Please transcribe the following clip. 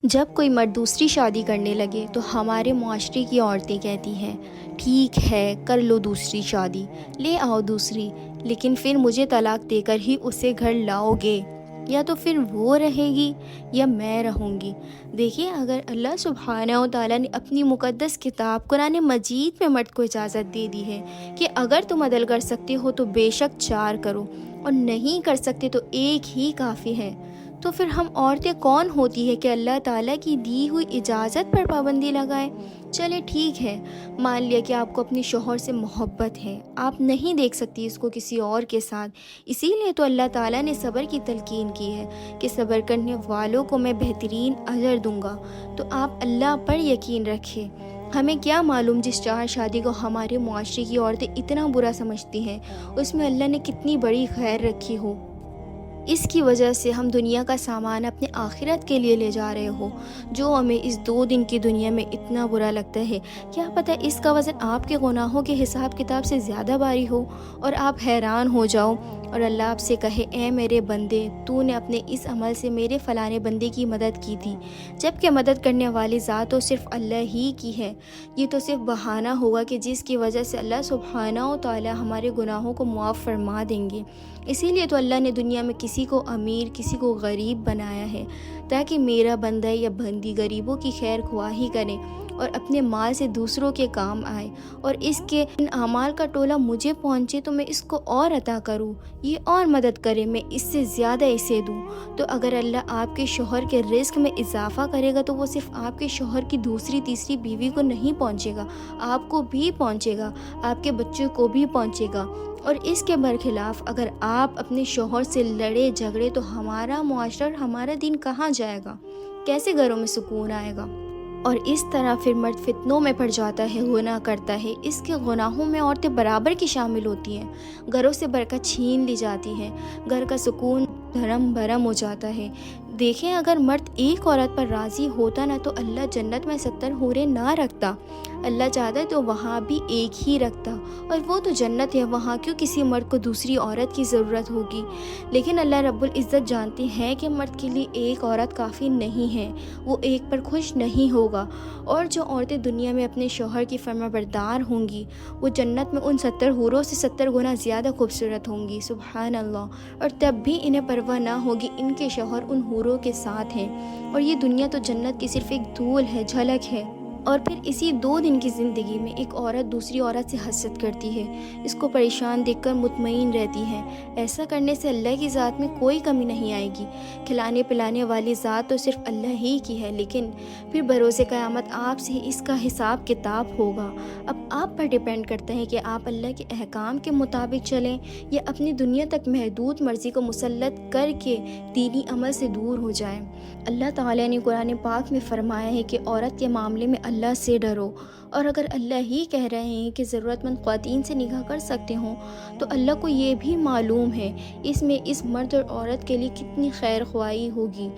جب کوئی مرد دوسری شادی کرنے لگے تو ہمارے معاشرے کی عورتیں کہتی ہیں ٹھیک ہے کر لو دوسری شادی، لے آؤ دوسری، لیکن پھر مجھے طلاق دے کر ہی اسے گھر لاؤ گے، یا تو پھر وہ رہے گی یا میں رہوں گی۔ دیکھیے، اگر اللہ سبحانہ و تعالیٰ نے اپنی مقدس کتاب قرآن مجید میں مرد کو اجازت دے دی ہے کہ اگر تم عدل کر سکتے ہو تو بے شک 4 کرو، اور نہیں کر سکتے تو ایک ہی کافی ہے، تو پھر ہم عورتیں کون ہوتی ہے کہ اللہ تعالیٰ کی دی ہوئی اجازت پر پابندی لگائیں؟ چلے ٹھیک ہے، مان لیا کہ آپ کو اپنے شوہر سے محبت ہے، آپ نہیں دیکھ سکتی اس کو کسی اور کے ساتھ، اسی لیے تو اللہ تعالیٰ نے صبر کی تلقین کی ہے کہ صبر کرنے والوں کو میں بہترین اجر دوں گا۔ تو آپ اللہ پر یقین رکھیں۔ ہمیں کیا معلوم جس 4 شادی کو ہمارے معاشرے کی عورتیں اتنا برا سمجھتی ہیں، اس میں اللہ نے کتنی بڑی خیر رکھی ہو۔ اس کی وجہ سے ہم دنیا کا سامان اپنے آخرت کے لیے لے جا رہے ہو، جو ہمیں اس 2 دن کی دنیا میں اتنا برا لگتا ہے۔ کیا پتہ اس کا وزن آپ کے گناہوں کے حساب کتاب سے زیادہ بھاری ہو اور آپ حیران ہو جاؤ اور اللہ آپ سے کہے اے میرے بندے، تو نے اپنے اس عمل سے میرے فلانے بندے کی مدد کی تھی، جبکہ مدد کرنے والی ذات تو صرف اللہ ہی کی ہے۔ یہ تو صرف بہانہ ہوگا کہ جس کی وجہ سے اللہ سبحانہ و تعالی ہمارے گناہوں کو معاف فرما دیں گے۔ اسی لیے تو اللہ نے دنیا میں کسی کو امیر کسی کو غریب بنایا ہے، تاکہ میرا بندہ یا بندی غریبوں کی خیر خواہی کرے اور اپنے مال سے دوسروں کے کام آئے، اور اس کے ان اعمال کا ٹولہ مجھے پہنچے تو میں اس کو اور عطا کروں، یہ اور مدد کرے میں اس سے زیادہ اسے دوں۔ تو اگر اللہ آپ کے شوہر کے رزق میں اضافہ کرے گا تو وہ صرف آپ کے شوہر کی دوسری تیسری بیوی کو نہیں پہنچے گا، آپ کو بھی پہنچے گا، آپ کے بچوں کو بھی پہنچے گا۔ اور اس کے برخلاف اگر آپ اپنے شوہر سے لڑے جھگڑے تو ہمارا معاشرہ اور ہمارا دین کہاں جائے گا؟ کیسے گھروں میں سکون آئے گا؟ اور اس طرح پھر مرد فتنوں میں پڑ جاتا ہے، گناہ کرتا ہے، اس کے گناہوں میں عورتیں برابر کی شامل ہوتی ہیں، گھروں سے برکت چھین لی جاتی ہے، گھر کا سکون دھرم بھرم ہو جاتا ہے۔ دیکھیں، اگر مرد ایک عورت پر راضی ہوتا نا تو اللہ جنت میں 70 حوریں نہ رکھتا، اللہ چاہتا تو وہاں بھی ایک ہی رکھتا، اور وہ تو جنت ہے، وہاں کیوں کسی مرد کو دوسری عورت کی ضرورت ہوگی؟ لیکن اللہ رب العزت جانتے ہیں کہ مرد کے لیے ایک عورت کافی نہیں ہے، وہ ایک پر خوش نہیں ہوگا، اور جو عورتیں دنیا میں اپنے شوہر کی فرما بردار ہوں گی وہ جنت میں ان 70 حوروں سے 70 گنا زیادہ خوبصورت ہوں گی، سبحان اللہ۔ اور تب بھی انہیں پرواہ نہ ہوگی، ان کے شوہر ان حوروں کے ساتھ ہیں، اور یہ دنیا تو جنت کی صرف ایک دھول ہے، جھلک ہے۔ اور پھر اسی 2 دن کی زندگی میں ایک عورت دوسری عورت سے حسد کرتی ہے، اس کو پریشان دیکھ کر مطمئن رہتی ہے۔ ایسا کرنے سے اللہ کی ذات میں کوئی کمی نہیں آئے گی، کھلانے پلانے والی ذات تو صرف اللہ ہی کی ہے، لیکن پھر بروز قیامت آپ سے اس کا حساب کتاب ہوگا۔ اب آپ پر ڈیپینڈ کرتا ہے کہ آپ اللہ کے احکام کے مطابق چلیں یا اپنی دنیا تک محدود مرضی کو مسلط کر کے دینی عمل سے دور ہو جائیں۔ اللہ تعالیٰ نے قرآن پاک میں فرمایا ہے کہ عورت کے معاملے میں اللہ سے ڈرو، اور اگر اللہ ہی کہہ رہے ہیں کہ ضرورت مند خواتین سے نکاح کر سکتے ہوں تو اللہ کو یہ بھی معلوم ہے اس میں اس مرد اور عورت کے لیے کتنی خیر خواہی ہوگی۔